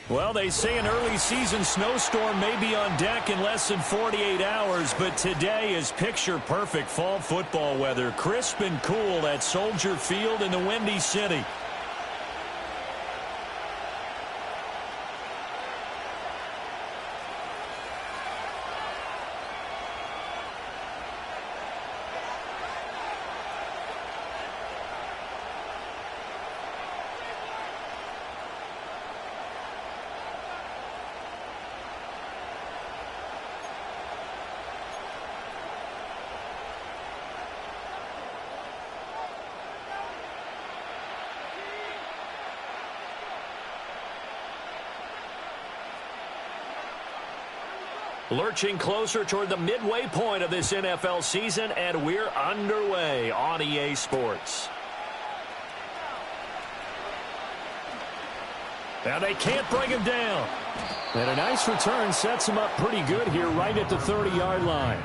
Well, they say an early season snowstorm may be on deck in less than 48 hours, but today is picture-perfect fall football weather. Crisp and cool at Soldier Field in the Windy City. Lurching closer toward the midway point of this NFL season, and we're underway on EA Sports. Now they can't bring him down. And a nice return sets him up pretty good here right at the 30-yard line.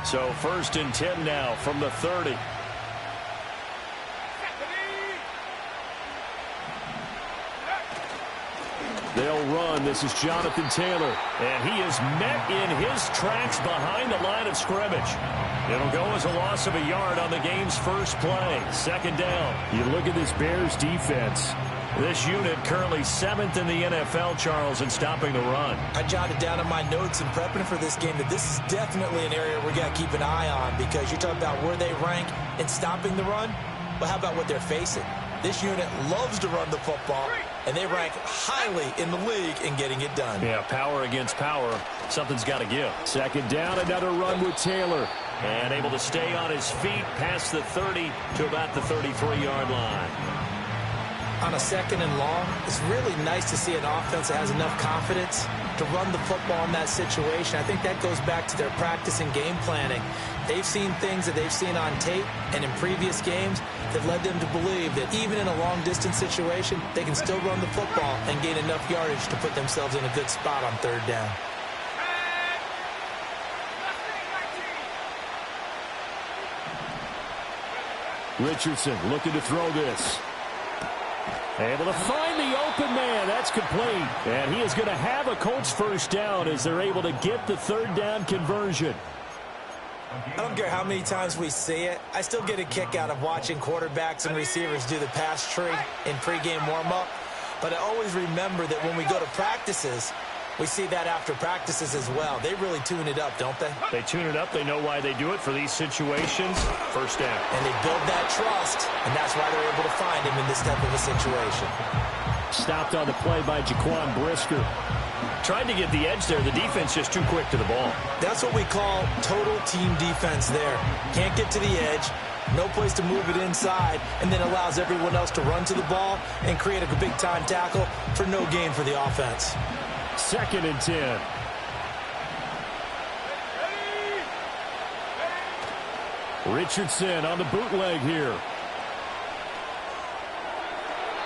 So 1st and 10 now from the 30. They'll run. This is Jonathan Taylor. And he is met in his tracks behind the line of scrimmage. It'll go as a loss of a yard on the game's first play. 2nd down. You look at this Bears defense. This unit currently 7th in the NFL, Charles, in stopping the run. I jotted down in my notes in prepping for this game that this is definitely an area we got to keep an eye on, because you talk about where they rank in stopping the run. Well, how about what they're facing? This unit loves to run the football, and they rank highly in the league in getting it done. Yeah, power against power. Something's got to give. 2nd down, another run with Taylor. And able to stay on his feet past the 30 to about the 33-yard line. On a 2nd and long, it's really nice to see an offense that has enough confidence to run the football in that situation. I think that goes back to their practice and game planning. They've seen things that they've seen on tape and in previous games that led them to believe that even in a long-distance situation, they can still run the football and gain enough yardage to put themselves in a good spot on 3rd down. Richardson looking to throw this. Able to find the open man. That's complete. And he is going to have a Colts 1st down as they're able to get the 3rd down conversion. I don't care how many times we see it. I still get a kick out of watching quarterbacks and receivers do the pass tree in pregame warm-up. But I always remember that when we go to practices, we see that after practices as well. They really tune it up, don't they? They tune it up. They know why they do it for these situations. 1st down. And they build that trust, and that's why they're able to find him in this type of a situation. Stopped on the play by Jaquan Brisker. Tried to get the edge there. The defense just too quick to the ball. That's what we call total team defense there. Can't get to the edge. No place to move it inside, and then allows everyone else to run to the ball and create a big-time tackle for no gain for the offense. 2nd and 10. Richardson on the bootleg here.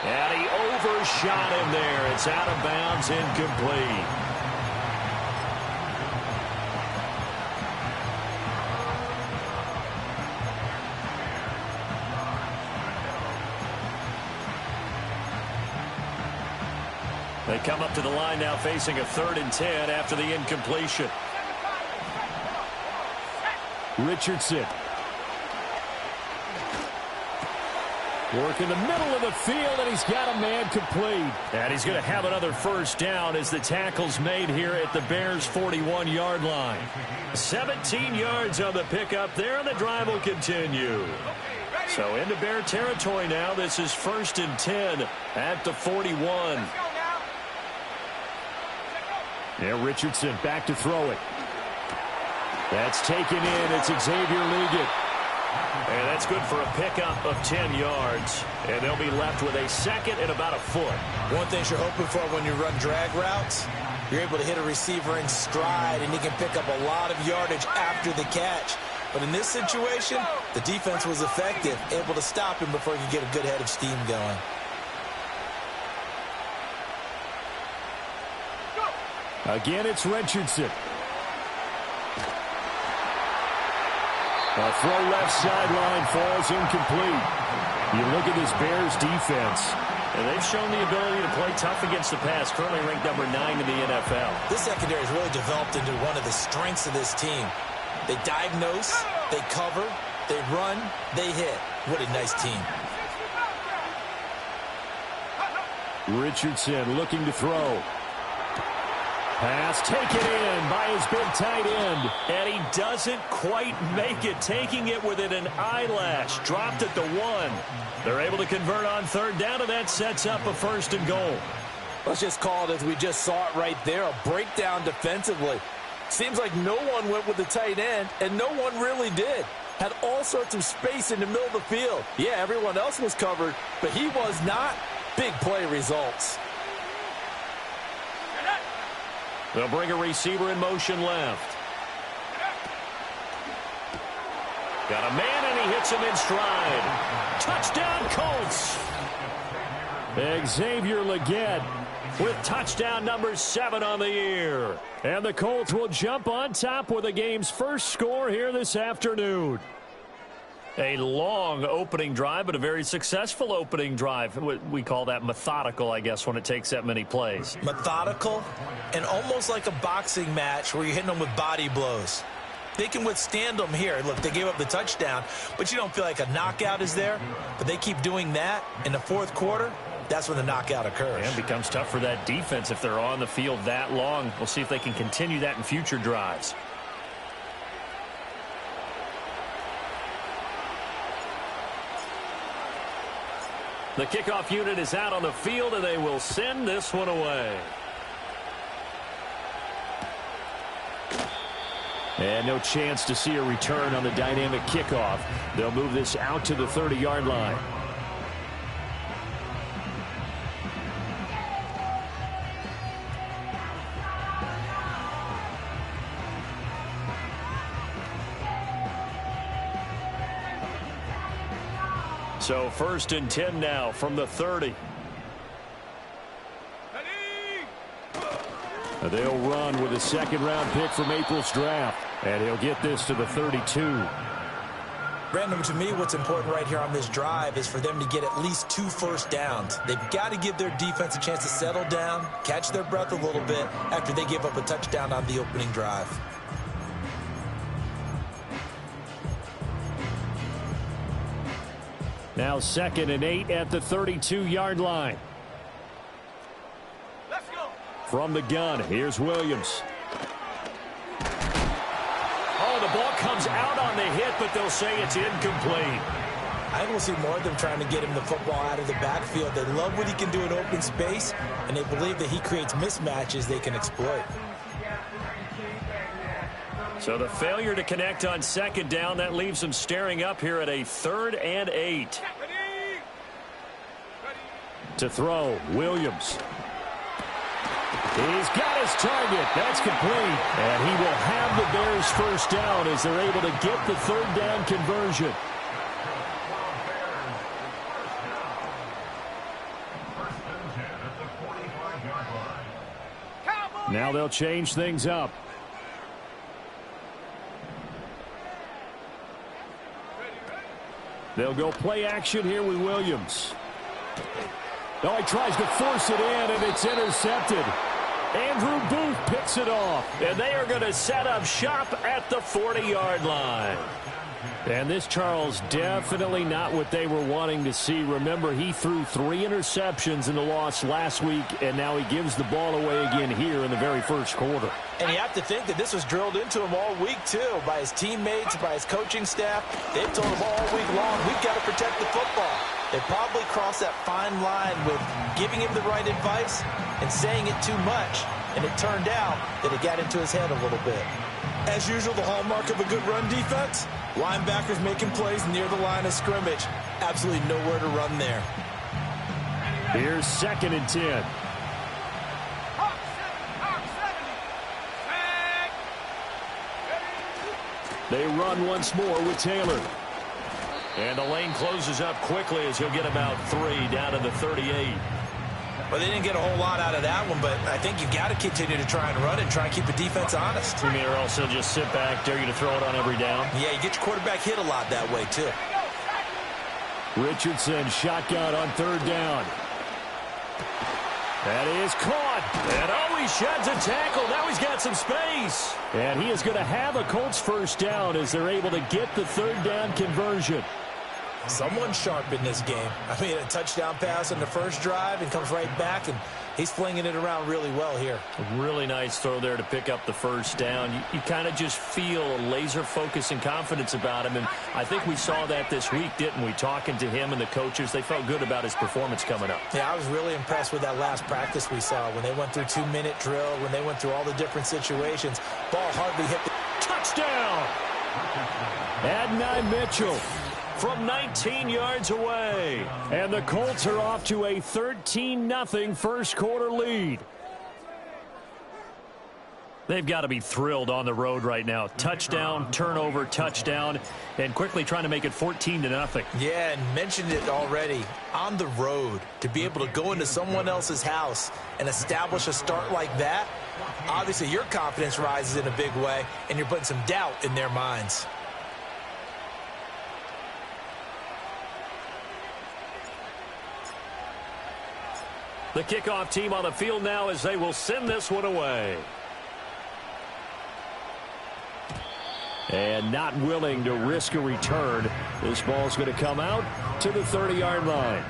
And he overshot him there. It's out of bounds, incomplete. They come up to the line now facing a 3rd and 10 after the incompletion. Richardson. Work in the middle of the field, and he's got a man complete. And he's going to have another 1st down as the tackle's made here at the Bears' 41-yard line. 17 yards on the pickup there, and the drive will continue. So into Bear territory now. This is 1st and 10 at the 41. Yeah, Richardson back to throw it. That's taken in. It's Xavier Liggett. And that's good for a pickup of 10 yards. And they'll be left with a 2nd and about a foot. One thing you're hoping for when you run drag routes, you're able to hit a receiver in stride, and he can pick up a lot of yardage after the catch. But in this situation, the defense was effective, able to stop him before he could get a good head of steam going. Again, it's Richardson. A throw left sideline falls incomplete. You look at this Bears defense, and they've shown the ability to play tough against the pass, currently ranked number 9 in the NFL. This secondary has really developed into one of the strengths of this team. They diagnose, they cover, they run, they hit. What a nice team. Richardson looking to throw. Pass taken in by his big tight end. And he doesn't quite make it, taking it within an eyelash. Dropped at the 1. They're able to convert on third down, and that sets up a 1st and goal. Let's just call it as we just saw it right there, a breakdown defensively. Seems like no one went with the tight end, and no one really did. Had all sorts of space in the middle of the field. Yeah, everyone else was covered, but he was not. Big play results. They'll bring a receiver in motion left. Got a man, and he hits him in stride. Touchdown, Colts. Xavier Legette with touchdown number 7 on the year. And the Colts will jump on top with the game's first score here this afternoon. A long opening drive, but a very successful opening drive. We call that methodical, I guess, when it takes that many plays. Methodical and almost like a boxing match where you're hitting them with body blows. They can withstand them here. Look, they gave up the touchdown, but you don't feel like a knockout is there. But they keep doing that in the 4th quarter. That's when the knockout occurs. And it becomes tough for that defense if they're on the field that long. We'll see if they can continue that in future drives. The kickoff unit is out on the field, and they will send this one away. And no chance to see a return on the dynamic kickoff. They'll move this out to the 30-yard line. So 1st and 10 now from the 30. They'll run with a 2nd-round pick from April's draft. And he'll get this to the 32. Brandon, to me, what's important right here on this drive is for them to get at least 2 first downs. They've got to give their defense a chance to settle down, catch their breath a little bit after they give up a touchdown on the opening drive. Now 2nd and 8 at the 32-yard line. Let's go. From the gun, here's Williams. Oh, the ball comes out on the hit, but they'll say it's incomplete. I think we'll see more of them trying to get him the football out of the backfield. They love what he can do in open space, and they believe that he creates mismatches they can exploit. So the failure to connect on 2nd down, that leaves them staring up here at a 3rd and 8. To throw, Williams. He's got his target. That's complete. And he will have the Bears' 1st down as they're able to get the 3rd down conversion. Now they'll change things up. They'll go play action here with Williams. Oh, he tries to force it in, and it's intercepted. Andrew Booth picks it off, and they are going to set up shop at the 40-yard line. And this, Charles, definitely not what they were wanting to see. Remember, he threw 3 interceptions in the loss last week, and now he gives the ball away again here in the very 1st quarter. And you have to think that this was drilled into him all week, too, by his teammates, by his coaching staff. They've told him all week long, we've got to protect the football. They probably crossed that fine line with giving him the right advice and saying it too much. And it turned out that it got into his head a little bit. As usual, the hallmark of a good run defense, linebackers making plays near the line of scrimmage. Absolutely nowhere to run there. Here's 2nd and 10. They run once more with Taylor. And the lane closes up quickly as he'll get about 3 down to the 38. Well, they didn't get a whole lot out of that one, but I think you've got to continue to try and run and try and keep the defense honest. You mean or also just sit back, dare you to throw it on every down? Yeah, you get your quarterback hit a lot that way, too. Richardson, shotgun on third down. That is caught. And oh, he sheds a tackle. Now he's got some space. And he is going to have a Colts first down as they're able to get the third down conversion. Someone sharp in this game. I mean, a touchdown pass on the first drive and comes right back, and he's flinging it around really well here. A really nice throw there to pick up the first down. You kind of just feel a laser focus and confidence about him, and I think we saw that this week, didn't we? Talking to him and the coaches, they felt good about his performance coming up. Yeah, I was really impressed with that last practice we saw when they went through 2-minute drill, when they went through all the different situations. Ball hardly hit the touchdown. Adonai Mitchell from 19 yards away. And the Colts are off to a 13-0 first quarter lead. They've got to be thrilled on the road right now. Touchdown, turnover, touchdown, and quickly trying to make it 14-0. Yeah, and mentioned it already. On the road, to be able to go into someone else's house and establish a start like that, obviously your confidence rises in a big way, and you're putting some doubt in their minds. The kickoff team on the field now as they will send this one away. And not willing to risk a return. This ball's going to come out to the 30-yard line.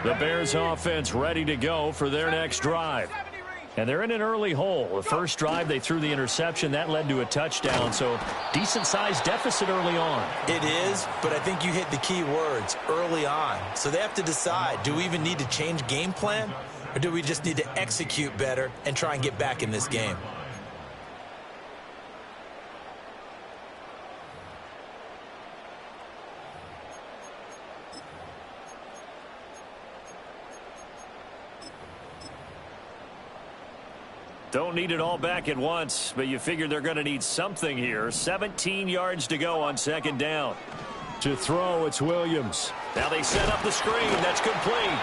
The Bears offense ready to go for their next drive. And they're in an early hole. The first drive, they threw the interception. That led to a touchdown, so decent-sized deficit early on. It is, but I think you hit the key words, early on. So they have to decide, do we even need to change game plan, or do we just need to execute better and try and get back in this game? Don't need it all back at once, but you figure they're going to need something here. 17 yards to go on second down. To throw, it's Williams. Now they set up the screen. That's complete.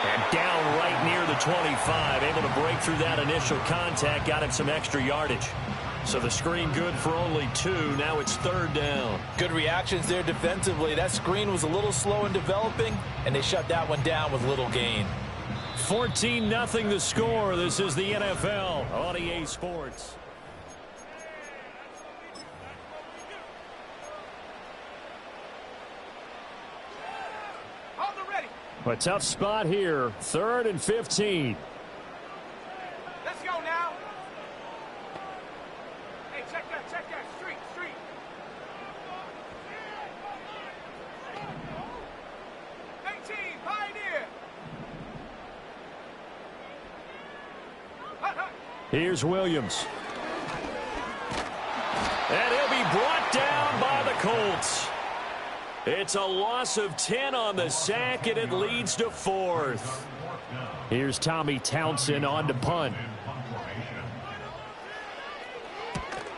And down right near the 25. Able to break through that initial contact. Got him some extra yardage. So the screen good for only 2. Now it's third down. Good reactions there defensively. That screen was a little slow in developing, and they shut that one down with little gain. 14-0 the score. This is the NFL on EA Sports. A tough spot here. 3rd and 15. Let's go now. Hey, check that. Street. 18, Pioneer. Here's Williams. And he'll be brought down by the Colts. It's a loss of 10 on the sack, and it leads to 4th. Here's Tommy Townsend on to punt.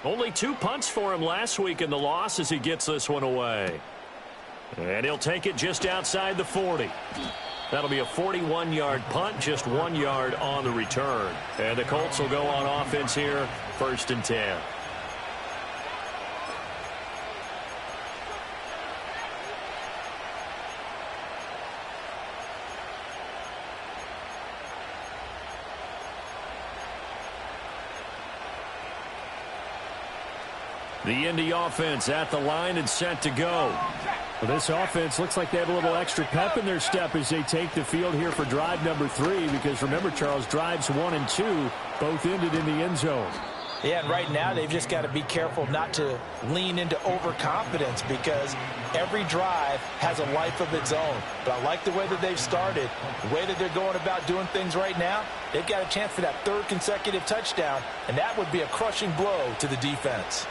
Only 2 punts for him last week in the loss as he gets this one away. And he'll take it just outside the 40. That'll be a 41-yard punt, just 1 yard on the return. And the Colts will go on offense here, 1st and 10. The Indy offense at the line and set to go. Well, this offense looks like they have a little extra pep in their step as they take the field here for drive number 3, because remember, Charles, drives 1 and 2 both ended in the end zone. Yeah, and right now they've just got to be careful not to lean into overconfidence because every drive has a life of its own. But I like the way that they've started, the way that they're going about doing things right now. They've got a chance for that third consecutive touchdown, and that would be a crushing blow to the defense.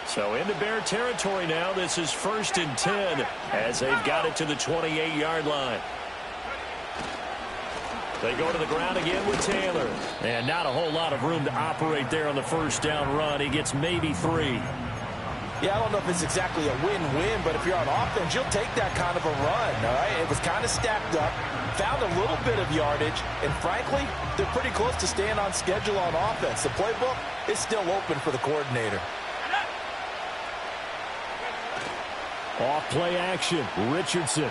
So into Bear territory now. This is 1st and 10 as they've got it to the 28-yard line. They go to the ground again with Taylor. And not a whole lot of room to operate there on the first down run. He gets maybe 3. Yeah, I don't know if it's exactly a win-win, but if you're on offense, you'll take that kind of a run, all right? It was kind of stacked up, found a little bit of yardage, and frankly, they're pretty close to staying on schedule on offense. The playbook is still open for the coordinator. Off play action, Richardson.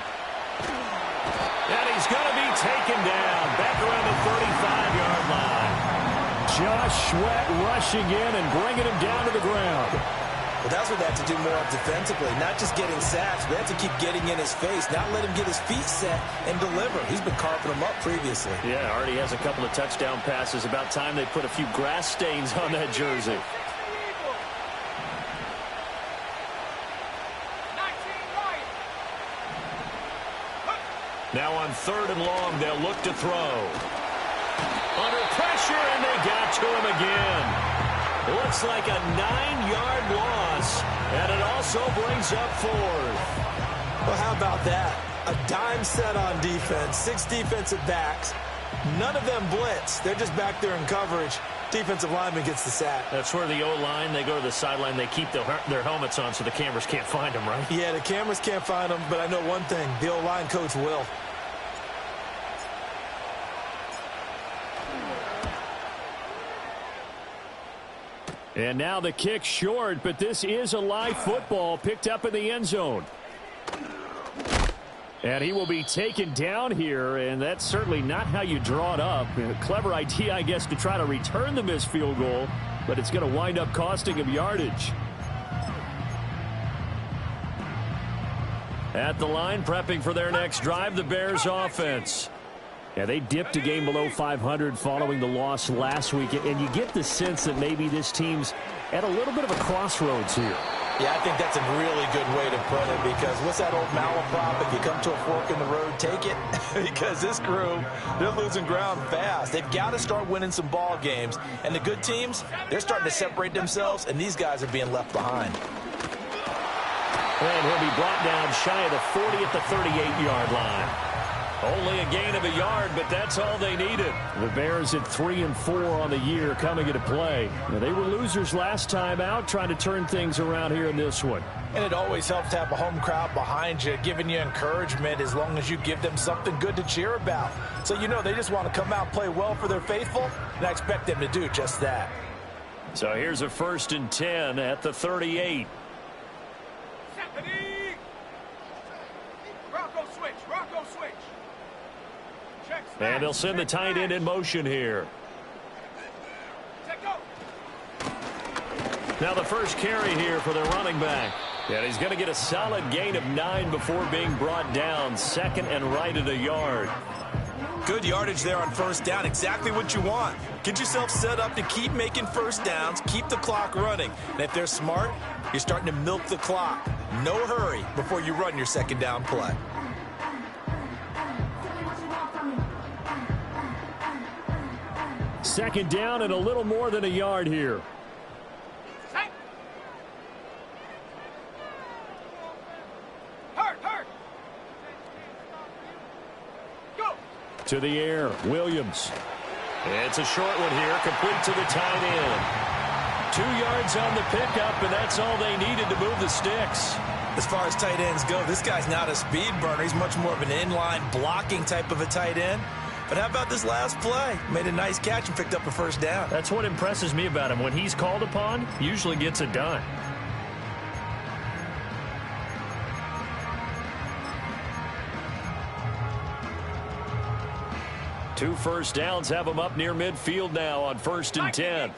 And he's going to be taken down back around the 35-yard line. Josh Sweat rushing in and bringing him down to the ground. Well, that's what they have to do more of defensively, not just getting sacks, but they have to keep getting in his face, not let him get his feet set and deliver. He's been carving them up previously. Yeah, already has a couple of touchdown passes. About time they put a few grass stains on that jersey. Now on 3rd and long, they'll look to throw. Under pressure, and they got to him again. Looks like a 9-yard loss, and it also brings up 4th. Well, how about that? A dime set on defense, 6 defensive backs. None of them blitz. They're just back there in coverage. Defensive lineman gets the sack. That's where the O-line, they go to the sideline, they keep their helmets on so the cameras can't find them, right? Yeah, the cameras can't find them, but I know one thing. The O-line coach will. And now the kick short, but this is a live football picked up in the end zone. And he will be taken down here, and that's certainly not how you draw it up. A clever idea, I guess, to try to return the missed field goal, but it's going to wind up costing him yardage. At the line, prepping for their next drive, the Bears offense. Yeah, they dipped a game below 500 following the loss last week, and you get the sense that maybe this team's at a little bit of a crossroads here. Yeah, I think that's a really good way to put it because what's that old malaprop? If you come to a fork in the road, take it. Because this crew, they're losing ground fast. They've got to start winning some ball games. And the good teams, they're starting to separate themselves, and these guys are being left behind. And he'll be brought down shy of the 40 at the 38-yard line. Only a gain of a yard, but that's all they needed. The Bears at 3-4 on the year coming into play. Now, they were losers last time out, trying to turn things around here in this one. And it always helps to have a home crowd behind you, giving you encouragement as long as you give them something good to cheer about. So, you know, they just want to come out and play well for their faithful, and I expect them to do just that. So here's a 1st and 10 at the 38. Rocco switch. And they'll send the tight end in motion here. Now the first carry here for their running back. And he's going to get a solid gain of 9 before being brought down. 2nd and right at a yard. Good yardage there on 1st down. Exactly what you want. Get yourself set up to keep making 1st downs. Keep the clock running. And if they're smart, you're starting to milk the clock. No hurry before you run your 2nd down play. Second down and a little more than a yard here. Hurt. Go. To the air, Williams. It's a short one here, complete to the tight end. 2 yards on the pickup, and that's all they needed to move the sticks. As far as tight ends go, this guy's not a speed burner. He's much more of an inline blocking type of a tight end. But how about this last play? Made a nice catch and picked up a 1st down. That's what impresses me about him. When he's called upon, usually gets it done. Two 1st downs have him up near midfield now on 1st and 10.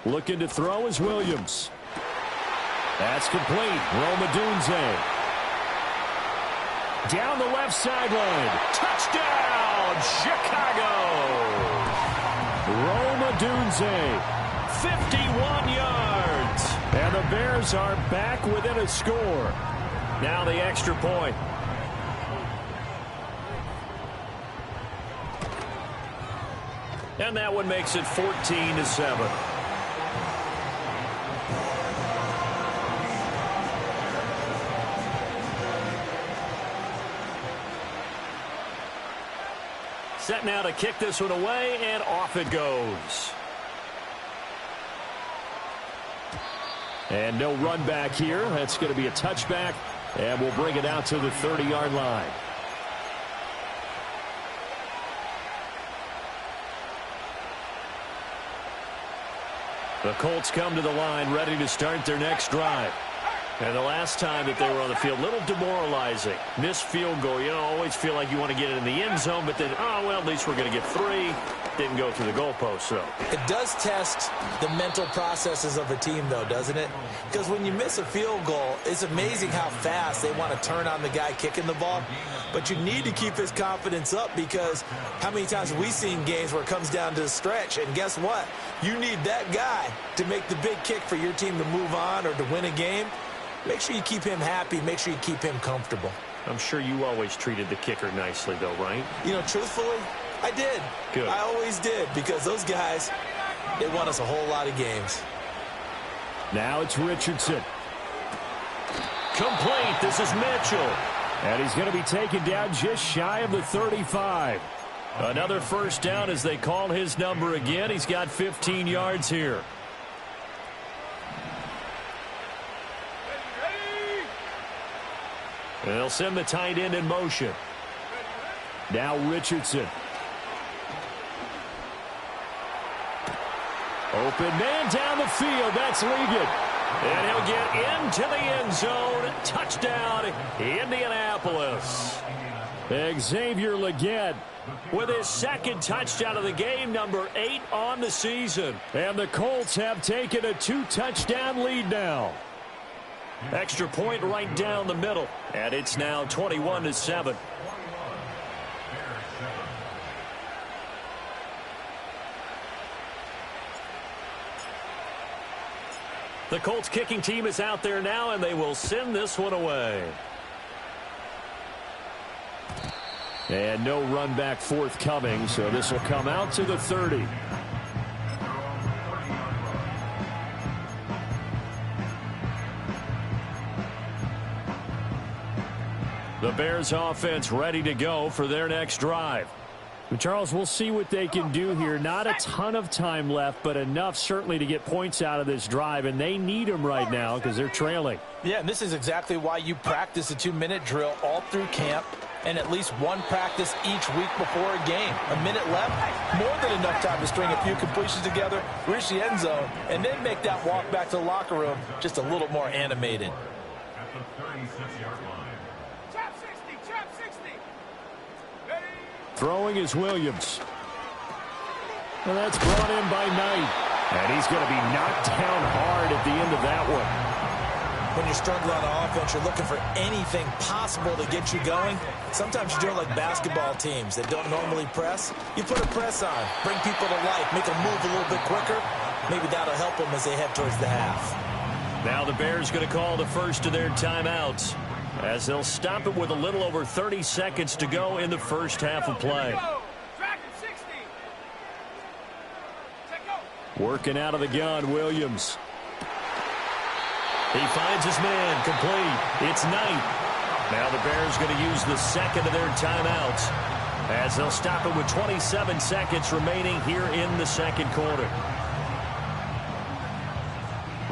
Looking to throw is Williams. That's complete. Romadunze. Down the left sideline. Touchdown, Chicago! Rome Odunze, 51 yards. And the Bears are back within a score. Now the extra point. And that one makes it 14-7. Set now to kick this one away, and off it goes. And no run back here. That's going to be a touchback, and we'll bring it out to the 30-yard line. The Colts come to the line ready to start their next drive. And the last time that they were on the field, a little demoralizing. Missed field goal. You know, always feel like you want to get it in the end zone, but then, oh, well, at least we're going to get 3. Didn't go through the goalpost, so. It does test the mental processes of a team, though, doesn't it? Because when you miss a field goal, it's amazing how fast they want to turn on the guy kicking the ball. But you need to keep his confidence up, because how many times have we seen games where it comes down to the stretch, and guess what? You need that guy to make the big kick for your team to move on or to win a game. Make sure you keep him happy. Make sure you keep him comfortable. I'm sure you always treated the kicker nicely, though, right? You know, truthfully, I did. Good. I always did, because those guys, they won us a whole lot of games. Now it's Richardson. Complete. This is Mitchell. And he's going to be taken down just shy of the 35. Another first down as they call his number again. He's got 15 yards here. And they'll send the tight end in motion. Now Richardson. Open man down the field. That's Ligon. And he'll get into the end zone. Touchdown, Indianapolis. Xavier Legette with his second touchdown of the game, number 8 on the season. And the Colts have taken a 2-touchdown lead now. Extra point right down the middle. And it's now 21-7. The Colts kicking team is out there now, and they will send this one away. And no run back forthcoming, so this will come out to the 30. The Bears offense ready to go for their next drive. Charles, we'll see what they can do here. Not a ton of time left, but enough certainly to get points out of this drive, and they need them right now because they're trailing. Yeah, and this is exactly why you practice a 2-minute drill all through camp and at least one practice each week before a game. A minute left, more than enough time to string a few completions together, reach the end zone, and then make that walk back to the locker room just a little more animated. At the 36-yard line. Chop 60, chop 60. Ready? Throwing is Williams. And that's brought in by Knight. And he's going to be knocked down hard at the end of that one. When you're struggling on offense, you're looking for anything possible to get you going. Sometimes you do it like basketball teams that don't normally press. You put a press on, bring people to life, make them move a little bit quicker. Maybe that'll help them as they head towards the half. Now the Bears going to call the first of their timeouts as they'll stop it with a little over 30 seconds to go in the first half of play. Working out of the gun, Williams. He finds his man, complete. It's Knight. Now the Bears going to use the second of their timeouts as they'll stop it with 27 seconds remaining here in the second quarter.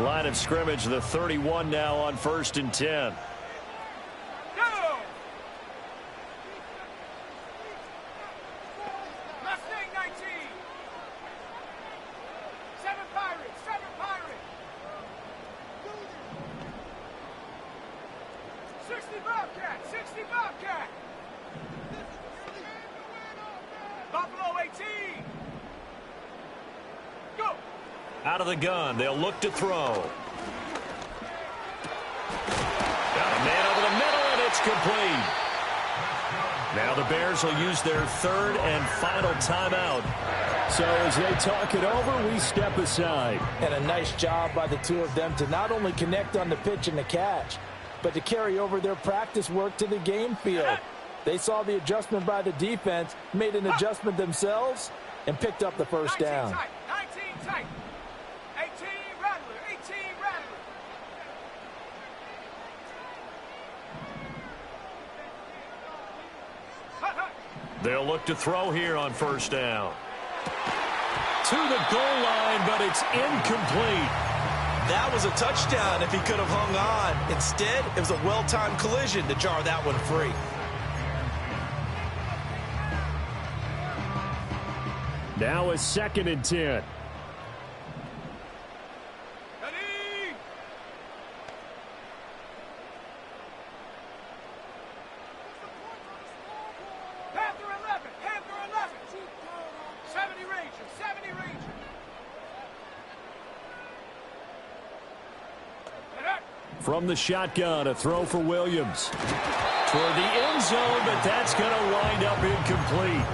Line of scrimmage, the 31 now on 1st and 10. Out of the gun, they'll look to throw. Got a man over the middle, and it's complete. Now the Bears will use their third and final timeout. So as they talk it over, we step aside. And a nice job by the two of them to not only connect on the pitch and the catch, but to carry over their practice work to the game field. They saw the adjustment by the defense, made an adjustment themselves, and picked up the first down. 19 tight. 18 rattler. 18 rattler. They'll look to throw here on first down. To the goal line, but it's incomplete. That was a touchdown if he could have hung on. Instead, it was a well-timed collision to jar that one free. Now a 2nd and 10. Ready? Panther 11. Panther 11. 70 Ranger. 70 Ranger. From the shotgun, a throw for Williams. Toward the end zone, but that's going to wind up incomplete.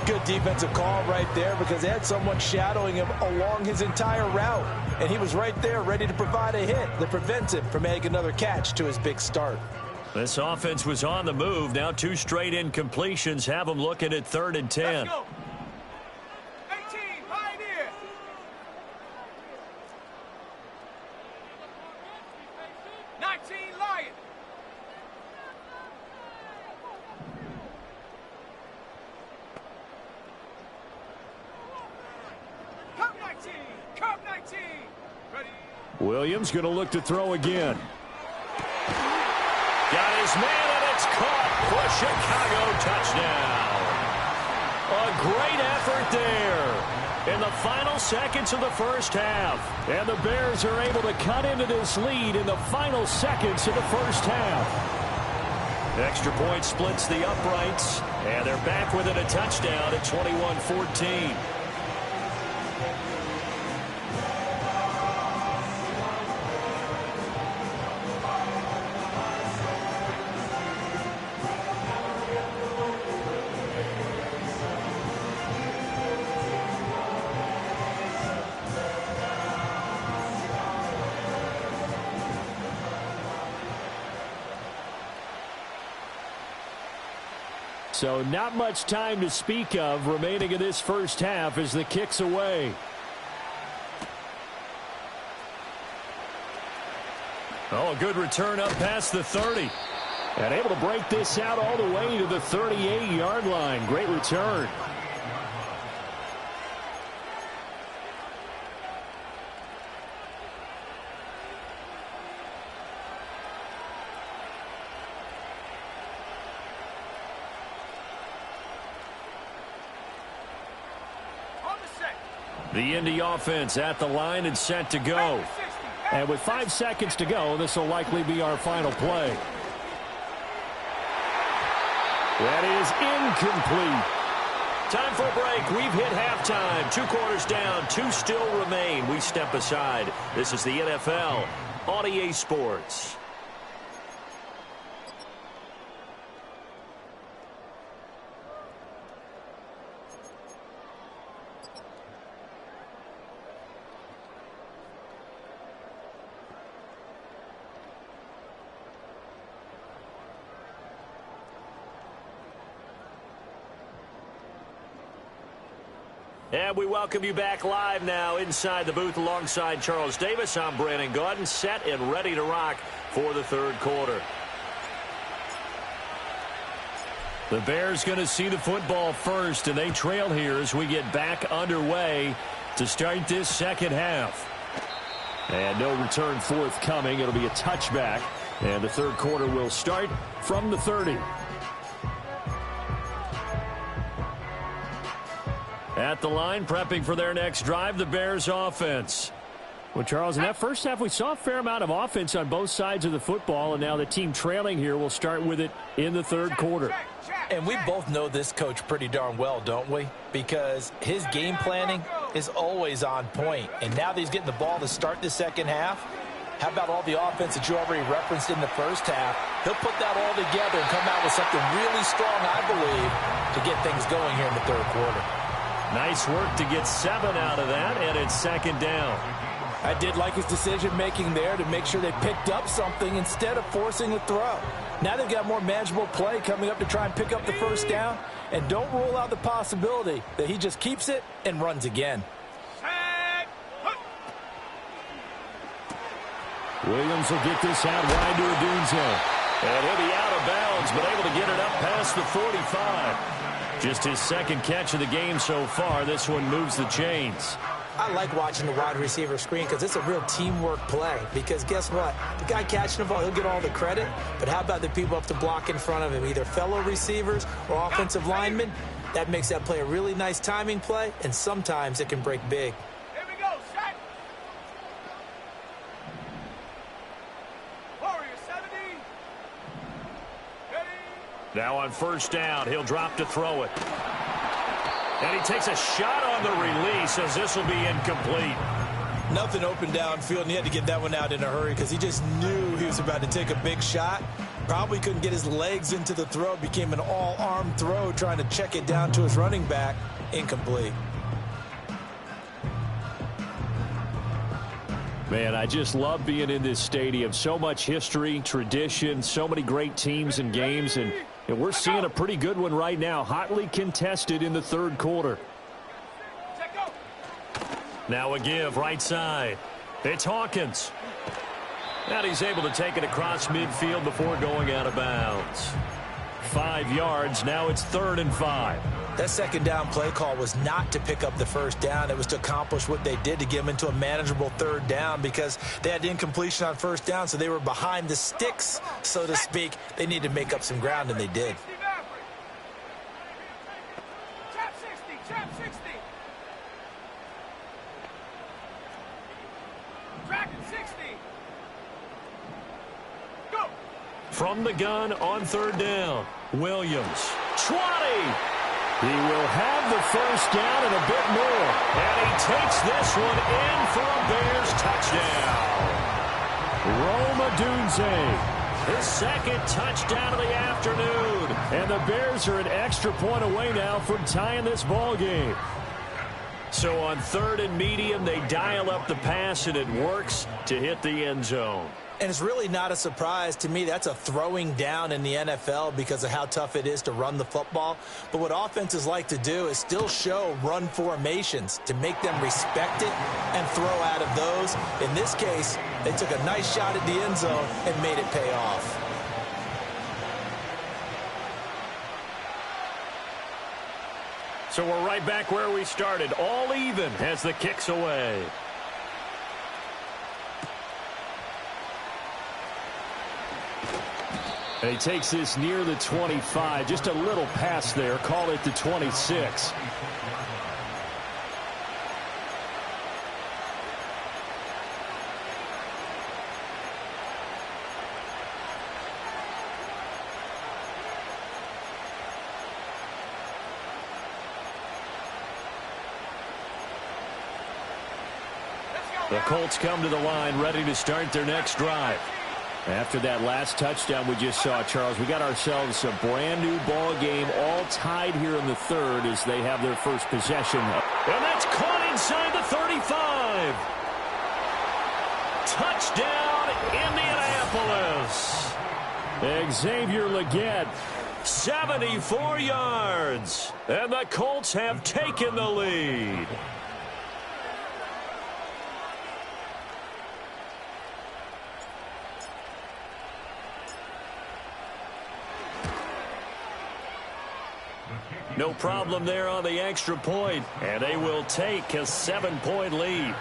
Good defensive call right there because they had someone shadowing him along his entire route. And he was right there ready to provide a hit that prevents him from making another catch to his big start. This offense was on the move. Now 2 straight incompletions have them looking at 3rd and 10. Let's go. 18 Pioneer. 19 Lion. Cup 19. Cup 19. Ready? Williams going to look to throw again. Got his man, and it's caught for a Chicago touchdown. A great effort there in the final seconds of the first half. And the Bears are able to cut into this lead in the final seconds of the first half. Extra point splits the uprights, and they're back within a touchdown at 21-14. So not much time to speak of remaining in this first half as the kick's away. Oh, a good return up past the 30. And able to break this out all the way to the 38-yard line. Great return. The Indy offense at the line and set to go. And with 5 seconds to go, this will likely be our final play. That is incomplete. Time for a break. We've hit halftime. 2 quarters down. 2 still remain. We step aside. This is the NFL on EA Sports. And we welcome you back live now inside the booth alongside Charles Davis. I'm Brandon Gaudin, set and ready to rock for the 3rd quarter. The Bears going to see the football first, and they trail here as we get back underway to start this second half. And no return forthcoming. It'll be a touchback, and the 3rd quarter will start from the 30. At the line, prepping for their next drive, the Bears offense. Well, Charles, in that first half, we saw a fair amount of offense on both sides of the football, and now the team trailing here will start with it in the 3rd quarter. And we both know this coach pretty darn well, don't we? Because his game planning is always on point. And now that he's getting the ball to start the second half, how about all the offense that you already referenced in the first half? He'll put that all together and come out with something really strong, I believe, to get things going here in the 3rd quarter. Nice work to get 7 out of that, and it's second down. I did like his decision-making there to make sure they picked up something instead of forcing a throw. Now they've got more manageable play coming up to try and pick up the first down, and don't rule out the possibility that he just keeps it and runs again. Williams will get this out wide to Odunze. And he'll be out of bounds, but able to get it up past the 45. Just his second catch of the game so far. This one moves the chains. I like watching the wide receiver screen because it's a real teamwork play. Because guess what? The guy catching the ball, he'll get all the credit. But how about the people up to block in front of him, either fellow receivers or offensive linemen? That makes that play a really nice timing play, and sometimes it can break big. Here we go, set. Warrior 70. Ready. Now on first down, he'll drop to throw it. And he takes a shot on the release as this will be incomplete. Nothing open downfield, and he had to get that one out in a hurry because he just knew he was about to take a big shot. Probably couldn't get his legs into the throw. Became an all-arm throw trying to check it down to his running back. Incomplete. Man, I just love being in this stadium. So much history, tradition, so many great teams and games, and we're seeing a pretty good one right now. Hotly contested in the third quarter. Now a give right side. It's Hawkins. And he's able to take it across midfield before going out of bounds. 5 yards. Now it's 3rd and 5. That second down play call was not to pick up the first down. It was to accomplish what they did to get them into a manageable 3rd down because they had incompletion on first down, so they were behind the sticks, so to speak. They needed to make up some ground, and they did. Trap 60. Dragon 60. Go. From the gun on 3rd down, Williams. 20. He will have the first down and a bit more. And he takes this one in for a Bears touchdown. Rome Odunze, his second touchdown of the afternoon. And the Bears are an extra point away now from tying this ball game. So on 3rd and medium, they dial up the pass, and it works to hit the end zone. And it's really not a surprise to me. That's a throwing down in the NFL because of how tough it is to run the football. But what offenses like to do is still show run formations to make them respect it and throw out of those. In this case, they took a nice shot at the end zone and made it pay off. So we're right back where we started. All even as the kick's away. And he takes this near the 25. Just a little pass there. Call it the 26. The Colts come to the line ready to start their next drive. After that last touchdown we just saw, Charles, we got ourselves a brand new ball game, all tied here in the 3rd as they have their first possession. And that's caught inside the 35. Touchdown, Indianapolis. Xavier Legette, 74 yards. And the Colts have taken the lead. No problem there on the extra point, and they will take a 7-point lead.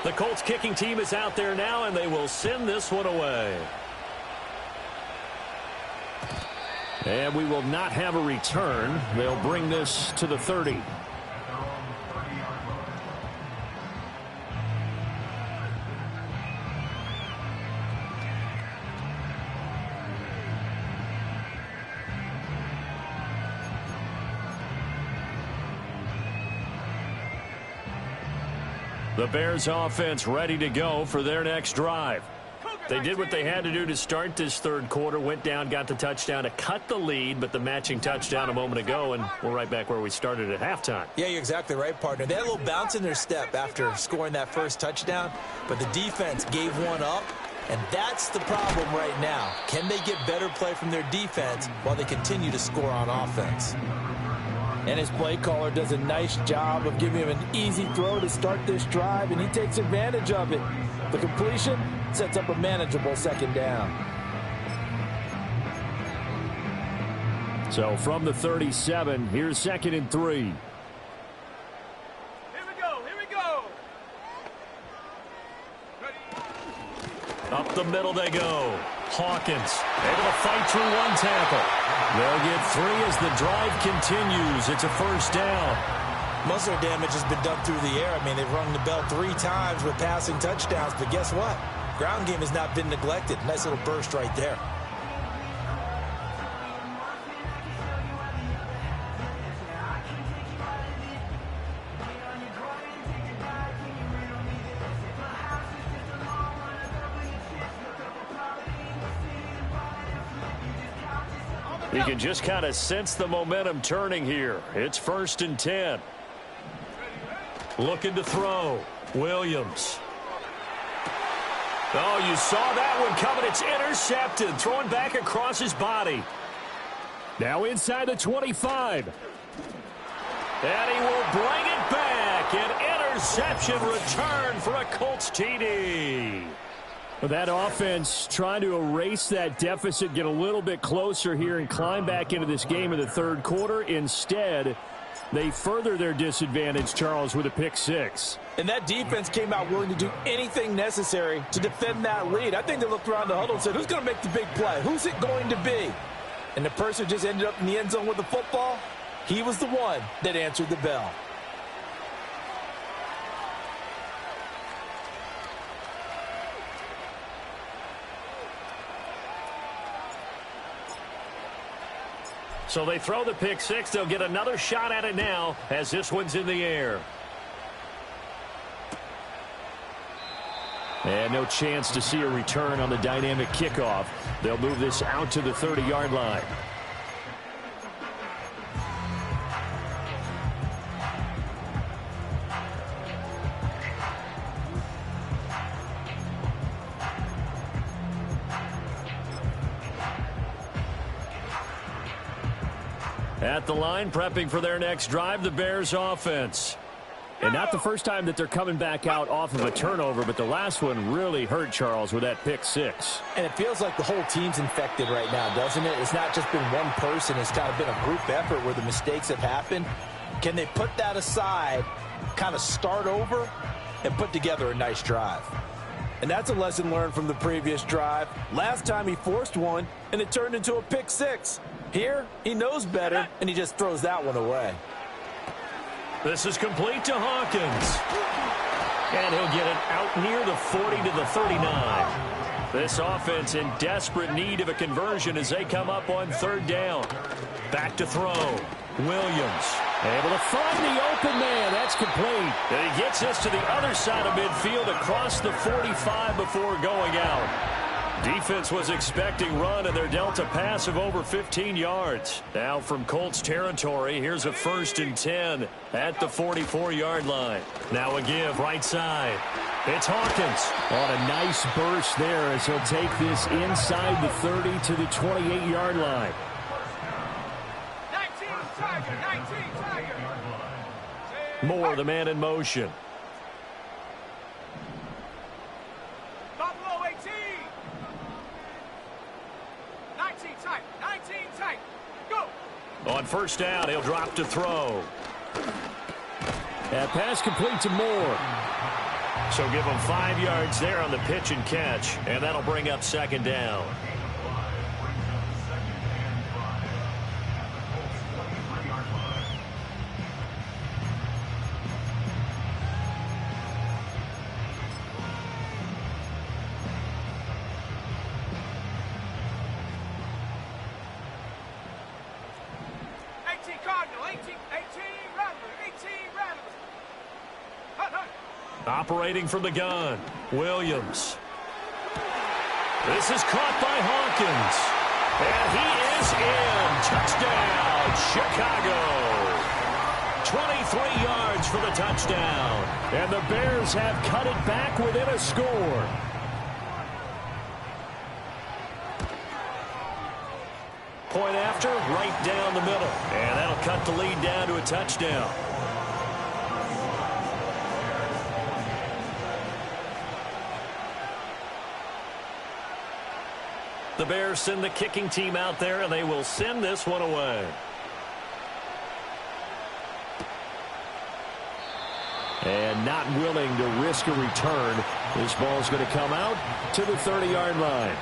The Colts kicking team is out there now, and they will send this one away. And we will not have a return. They'll bring this to the 30. The Bears offense ready to go for their next drive. They did what they had to do to start this third quarter, went down, got the touchdown to cut the lead, but the matching touchdown a moment ago, and we're right back where we started at halftime. Yeah, you're exactly right, partner. They had a little bounce in their step after scoring that first touchdown, but the defense gave one up, and that's the problem right now. Can they get better play from their defense while they continue to score on offense? And his play caller does a nice job of giving him an easy throw to start this drive, and he takes advantage of it. The completion sets up a manageable second down. So from the 37, here's 2nd and 3. Here we go. Here we go. Ready. Up the middle they go. Hawkins able to fight through one tackle. They'll get 3 as the drive continues. It's a first down. Muscle damage has been done through the air. I mean, they've rung the bell 3 times with passing touchdowns, but guess what? Ground game has not been neglected. Nice little burst right there. You can just kind of sense the momentum turning here. It's 1st and 10. Looking to throw. Williams. Oh, you saw that one coming. It's intercepted. Throwing back across his body. Now inside the 25. And he will bring it back. An interception return for a Colts TD. Well, that offense trying to erase that deficit, get a little bit closer here and climb back into this game in the third quarter. Instead, they further their disadvantage, Charles, with a pick 6. And that defense came out willing to do anything necessary to defend that lead. I think they looked around the huddle and said, who's going to make the big play? Who's it going to be? And the person who just ended up in the end zone with the football, he was the one that answered the bell. So they throw the pick 6. They'll get another shot at it now as this one's in the air. And no chance to see a return on the dynamic kickoff. They'll move this out to the 30-yard line. At the line, prepping for their next drive, the Bears offense. And not the first time that they're coming back out off of a turnover, but the last one really hurt Charles with that pick 6. And it feels like the whole team's infected right now, doesn't it? It's not just been one person. It's kind of been a group effort where the mistakes have happened. Can they put that aside, kind of start over, and put together a nice drive? And that's a lesson learned from the previous drive. Last time he forced one, and it turned into a pick 6. Here, he knows better, and he just throws that one away. This is complete to Hawkins. And he'll get it out near the 40 to the 39. This offense in desperate need of a conversion as they come up on 3rd down. Back to throw. Williams able to find the open man. That's complete. And he gets this to the other side of midfield across the 45 before going out. Defense was expecting run, and they're dealt a pass of over 15 yards. Now from Colts territory, here's a 1st and 10 at the 44-yard line. Now a give right side. It's Hawkins. On a nice burst there as he'll take this inside the 30 to the 28-yard line. 19 Tiger, 19 Tiger. Moore, the man in motion. Buffalo 18. 19 tight, 19 tight. Go. On 1st down, he'll drop to throw. That pass complete to Moore. So give him 5 yards there on the pitch and catch, and that'll bring up 2nd down. Operating from the gun, Williams. This is caught by Hawkins. And he is in. Touchdown, Chicago. 23 yards for the touchdown. And the Bears have cut it back within a score. Point after, right down the middle. And that'll cut the lead down to a touchdown. The Bears send the kicking team out there, and they will send this one away. And not willing to risk a return. This ball's going to come out to the 30-yard line.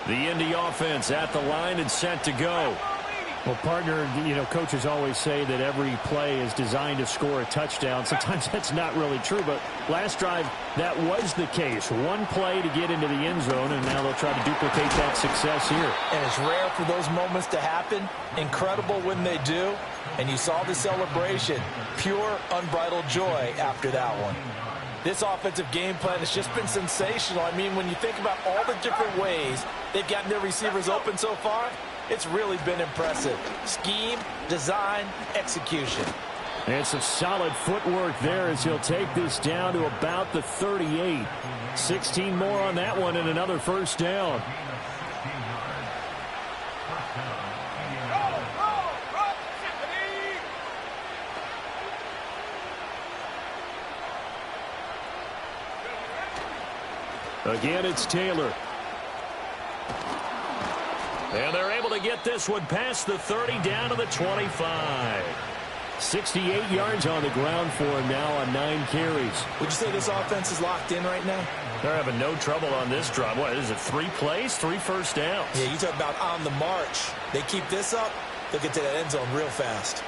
The Indy offense at the line and set to go. Well, partner, coaches always say that every play is designed to score a touchdown. Sometimes that's not really true, but last drive, that was the case. One play to get into the end zone, and now they'll try to duplicate that success here. And it's rare for those moments to happen. Incredible when they do. And you saw the celebration. Pure, unbridled joy after that one. This offensive game plan has just been sensational. I mean, when you think about all the different ways they've gotten their receivers open so far, it's really been impressive. Scheme, design, execution. And some solid footwork there as he'll take this down to about the 38. 16 more on that one and another first down. Again, it's Taylor. And they're able to get this one past the 30 down to the 25. 68 yards on the ground for him now on 9 carries. Would you say this offense is locked in right now? They're having no trouble on this drive. What is it, 3 plays, 3 first downs? Yeah, you talk about on the march. They keep this up, they'll get to that end zone real fast.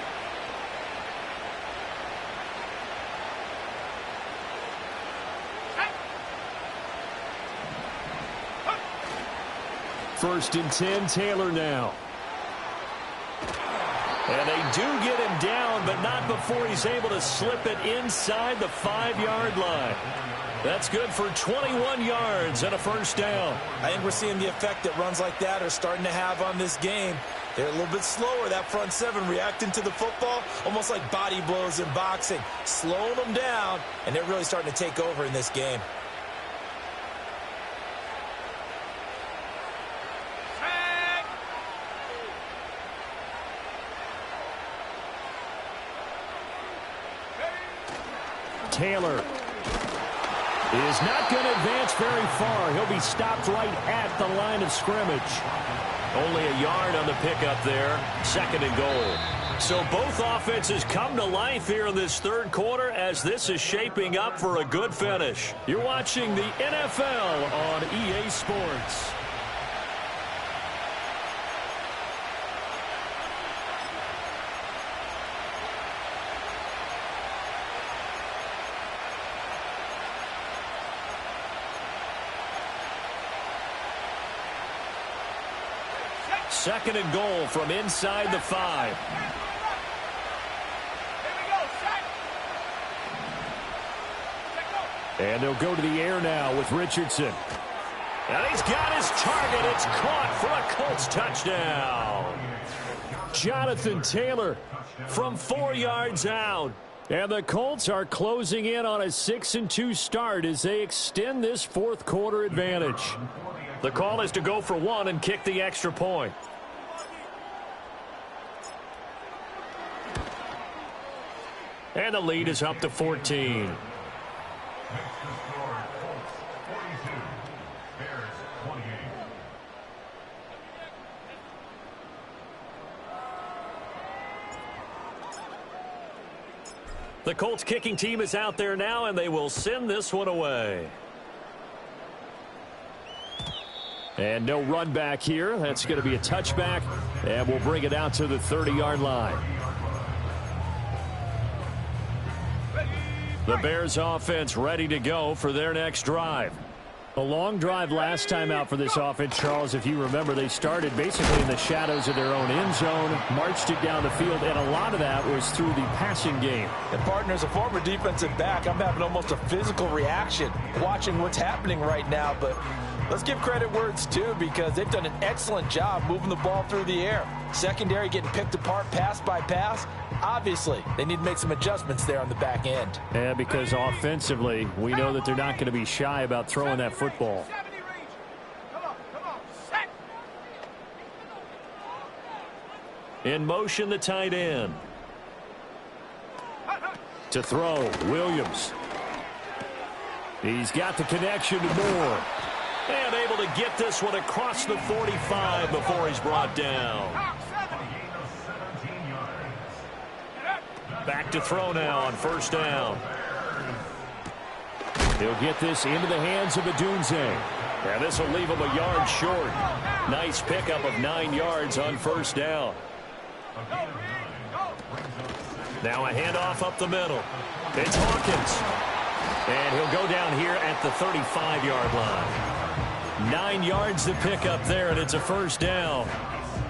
First and 10, Taylor now. And they do get him down, but not before he's able to slip it inside the 5-yard line. That's good for 21 yards and a first down. I think we're seeing the effect that runs like that are starting to have on this game. They're a little bit slower, that front seven, reacting to the football, almost like body blows in boxing, slowing them down, and they're really starting to take over in this game. Taylor is not going to advance very far. He'll be stopped right at the line of scrimmage. Only a yard on the pickup there. 2nd and goal. So both offenses come to life here in this third quarter as this is shaping up for a good finish. You're watching the NFL on EA Sports. Second and goal from inside the 5. And they'll go to the air now with Richardson. And he's got his target. It's caught for a Colts touchdown. Jonathan Taylor from 4 yards out. And the Colts are closing in on a 6-2 start as they extend this fourth quarter advantage. The call is to go for 1 and kick the extra point. And the lead is up to 14. The Colts kicking team is out there now, and they will send this one away. And no run back here. That's going to be a touchback, and we'll bring it out to the 30-yard line. The Bears offense ready to go for their next drive. A long drive last time out for this offense, Charles. If you remember, they started basically in the shadows of their own end zone, marched it down the field, and a lot of that was through the passing game. And, partner, as a former defensive back, I'm having almost a physical reaction watching what's happening right now. But let's give credit where it's due, because they've done an excellent job moving the ball through the air. Secondary getting picked apart pass by pass. Obviously, they need to make some adjustments there on the back end. Yeah, because offensively, we know that they're not going to be shy about throwing that football. In motion, the tight end. To throw, Williams. He's got the connection to Moore. And able to get this one across the 45 before he's brought down. Back to throw now on first down. He'll get this into the hands of Adunze. And this will leave him a yard short. Nice pickup of 9 yards on first down. Now a handoff up the middle. It's Hawkins. And he'll go down here at the 35-yard line. 9 yards to pick up there, and it's a first down.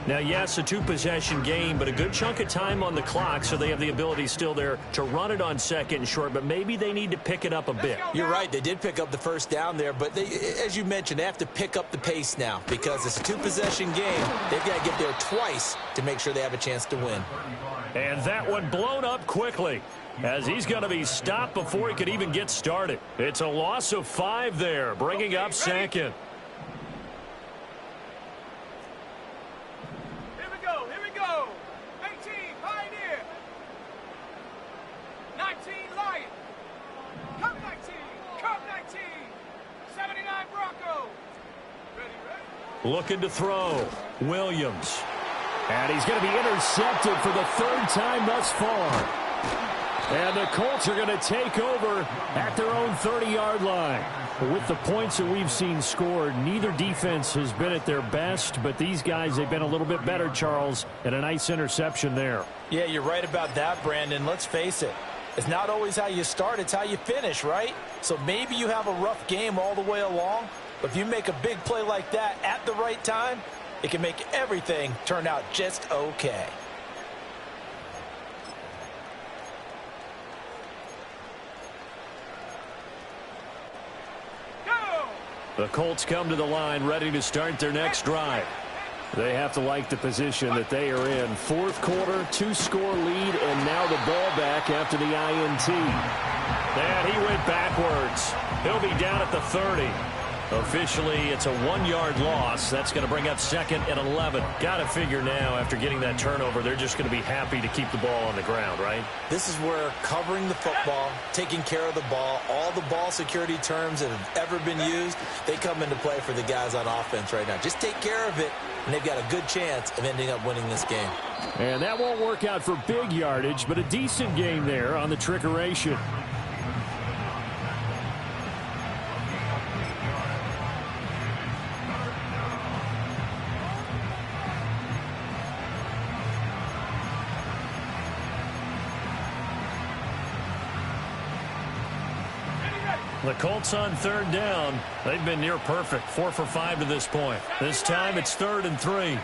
Now, yes, a two-possession game, but a good chunk of time on the clock, so they have the ability still there to run it on second and short, but maybe they need to pick it up a bit. You're right. They did pick up the first down there, but they, as you mentioned, they have to pick up the pace now because it's a two-possession game. They've got to get there twice to make sure they have a chance to win. And that one blown up quickly as he's going to be stopped before he could even get started. It's a loss of 5 there, bringing up second. Looking to throw. Williams. And he's going to be intercepted for the 3rd time thus far. And the Colts are going to take over at their own 30-yard line. With the points that we've seen scored, neither defense has been at their best, but these guys, they've been a little bit better, Charles, and a nice interception there. Yeah, you're right about that, Brandon. Let's face it. It's not always how you start, it's how you finish, right? So maybe you have a rough game all the way along, but if you make a big play like that at the right time, it can make everything turn out just okay. The Colts come to the line ready to start their next drive. They have to like the position that they are in. 4th quarter, 2-score lead, and now the ball back after the INT. And he went backwards. He'll be down at the 30. Officially, it's a 1-yard loss. That's going to bring up 2nd and 11. Got to figure now, after getting that turnover, they're just going to be happy to keep the ball on the ground, right? This is where covering the football, taking care of the ball, all the ball security terms that have ever been used, they come into play for the guys on offense right now. Just take care of it, and they've got a good chance of ending up winning this game. And that won't work out for big yardage, but a decent game there on the trickeration. The Colts on 3rd down. They've been near perfect, 4 for 5 to this point. This time it's 3rd and 3.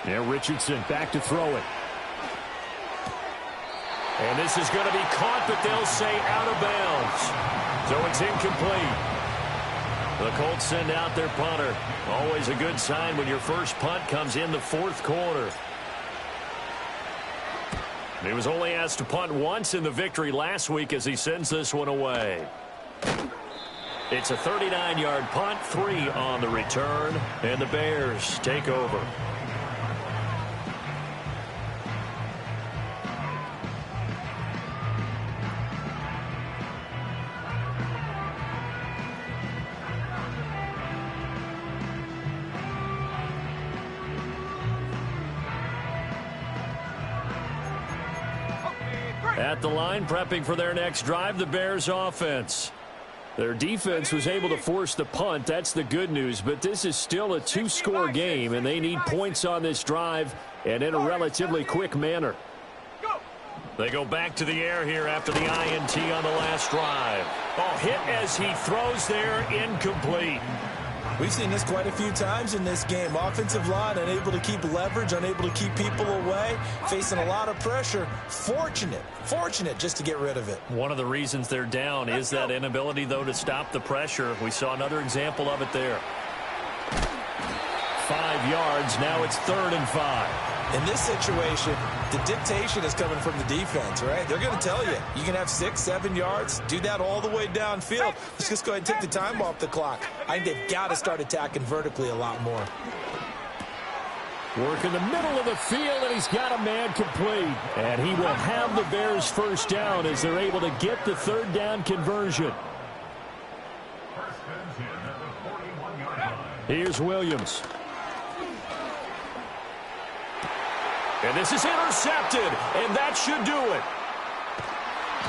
Yeah, Richardson back to throw it. And this is going to be caught, but they'll say out of bounds. So it's incomplete. The Colts send out their punter. Always a good sign when your first punt comes in the 4th quarter. He was only asked to punt once in the victory last week as he sends this one away. It's a 39-yard punt, 3 on the return, and the Bears take over. At the line, prepping for their next drive, the Bears offense. Their defense was able to force the punt. That's the good news, but this is still a 2-score game, and they need points on this drive and in a relatively quick manner. They go back to the air here after the INT on the last drive. Oh, hit as he throws there, incomplete. We've seen this quite a few times in this game. Offensive line unable to keep leverage, unable to keep people away, facing a lot of pressure. Fortunate just to get rid of it. One of the reasons they're down is that inability, though, to stop the pressure. We saw another example of it there. 5 yards. Now it's 3rd and 5. In this situation, the dictation is coming from the defense, right? They're going to tell you, you can have 6, 7 yards, do that all the way downfield. Let's just go ahead and take the time off the clock. I think they've got to start attacking vertically a lot more. Work in the middle of the field, and he's got a man complete. And he will have the Bears first down as they're able to get the 3rd down conversion. Here's Williams. And this is intercepted, and that should do it.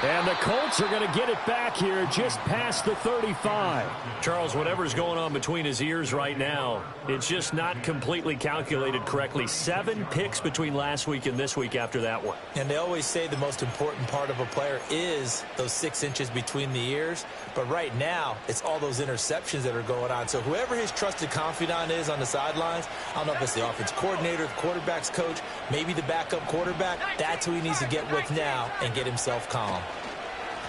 And the Colts are going to get it back here just past the 35. Charles, whatever's going on between his ears right now, it's just not completely calculated correctly. 7 picks between last week and this week after that one. And they always say the most important part of a player is those 6 inches between the ears. But right now, it's all those interceptions that are going on. So whoever his trusted confidant is on the sidelines, I don't know if it's the offense coordinator, the quarterback's coach, maybe the backup quarterback, that's who he needs to get with now and get himself calm.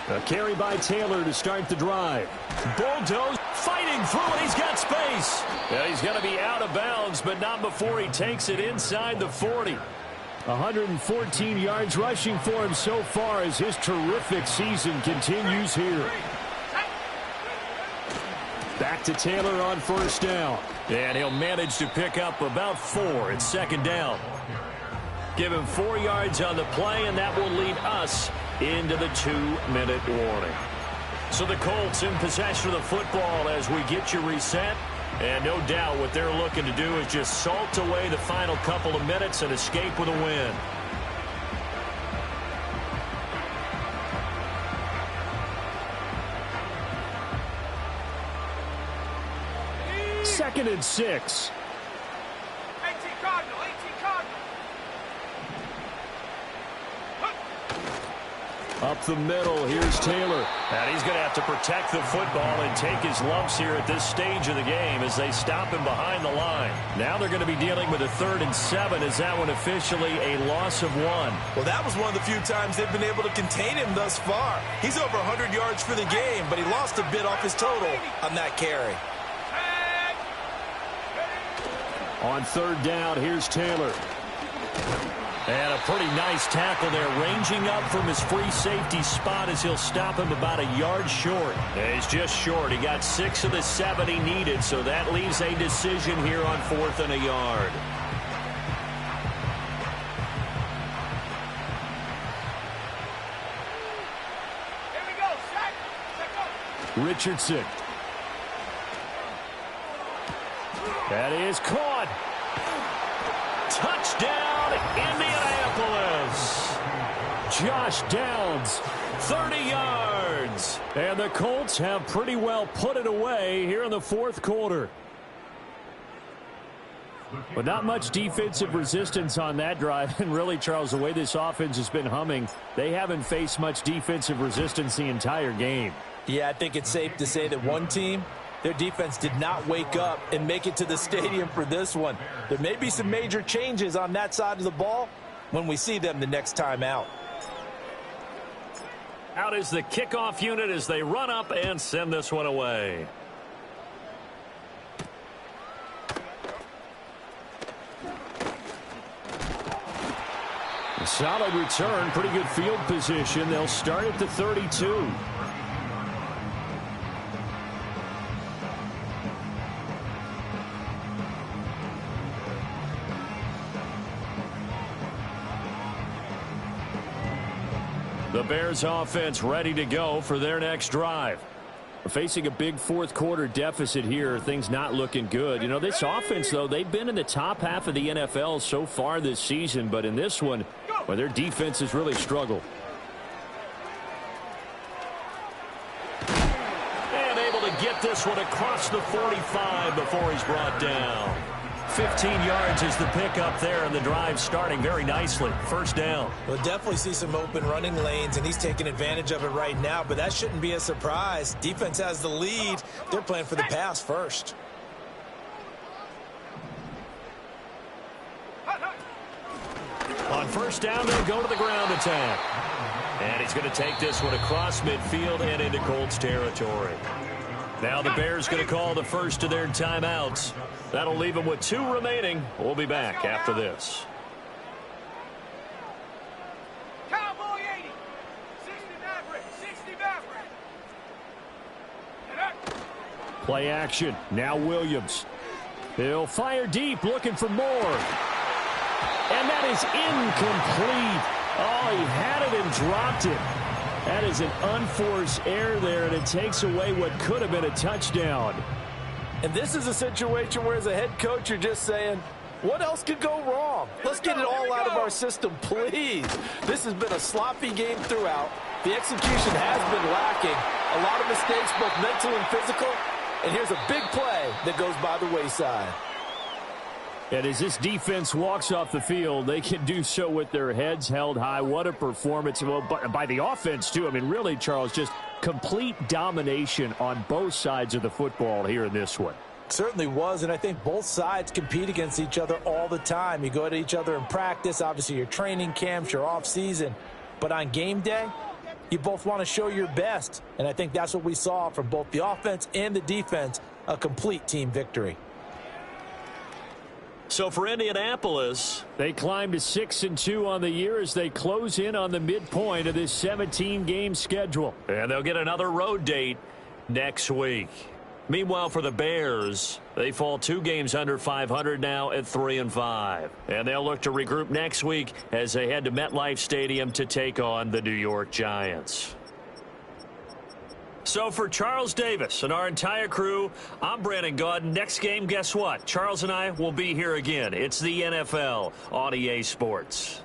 A carry by Taylor to start the drive. Bulldoze fighting through it. He's got space. Yeah, he's going to be out of bounds, but not before he takes it inside the 40. 114 yards rushing for him so far as his terrific season continues here. Back to Taylor on 1st down. And he'll manage to pick up about 4. It's 2nd down. Give him 4 yards on the play, and that will lead us into the 2-minute warning. So the Colts in possession of the football as we get you reset. And no doubt what they're looking to do is just salt away the final couple of minutes and escape with a win. Second and 6. Up the middle, here's Taylor. And he's going to have to protect the football and take his lumps here at this stage of the game as they stop him behind the line. Now they're going to be dealing with a 3rd and 7. Is that one officially a loss of 1? Well, that was one of the few times they've been able to contain him thus far. He's over 100 yards for the game, but he lost a bit off his total on that carry. On 3rd down, here's Taylor. And a pretty nice tackle there, ranging up from his free safety spot as he'll stop him about a yard short. And he's just short. He got 6 of the 7 he needed, so that leaves a decision here on 4th and a yard. Here we go, set. Richardson. That is caught. Touchdown, Indianapolis. Josh Downs, 30 yards. And the Colts have pretty well put it away here in the 4th quarter. But not much defensive resistance on that drive. And really, Charles, the way this offense has been humming, they haven't faced much defensive resistance the entire game. Yeah, I think it's safe to say that one team, their defense did not wake up and make it to the stadium for this one. There may be some major changes on that side of the ball when we see them the next time out. Out is the kickoff unit as they run up and send this one away. A solid return, pretty good field position. They'll start at the 32. The Bears offense ready to go for their next drive. Facing a big 4th quarter deficit here, things not looking good. You know, this offense, though, they've been in the top half of the NFL so far this season, but in this one, well, their defense has really struggled. And able to get this one across the 45 before he's brought down. 15 yards is the pickup there, and the drive starting very nicely. First down. We'll definitely see some open running lanes, and he's taking advantage of it right now, but that shouldn't be a surprise. Defense has the lead. They're playing for the pass first. On first down, they'll go to the ground attack. And he's going to take this one across midfield and into Colts territory. Now the Bears going to call the first of their timeouts. That'll leave them with 2 remaining. We'll be back after this. Cowboy 80. 60 Maverick. 60 Maverick. Play action. Now Williams. He'll fire deep, looking for more. And that is incomplete. Oh, he had it and dropped it. That is an unforced error there, and it takes away what could have been a touchdown. And this is a situation where, as a head coach, you're just saying, what else could go wrong? Let's get it all out of our system, please. This has been a sloppy game throughout. The execution has been lacking. A lot of mistakes, both mental and physical. And here's a big play that goes by the wayside. And as this defense walks off the field, they can do so with their heads held high. What a performance. Well, by the offense, too. I mean, really, Charles, just complete domination on both sides of the football here in this one. Certainly was, and I think both sides compete against each other all the time. You go at each other in practice, obviously your training camps, your off-season. But on game day, you both want to show your best. And I think that's what we saw from both the offense and the defense, a complete team victory. So for Indianapolis, they climb to 6-2 on the year as they close in on the midpoint of this 17-game schedule. And they'll get another road date next week. Meanwhile, for the Bears, they fall 2 games under 500 now at 3-5. And they'll look to regroup next week as they head to MetLife Stadium to take on the New York Giants. So for Charles Davis and our entire crew, I'm Brandon Gaudin. Next game, guess what? Charles and I will be here again. It's the NFL on EA Sports.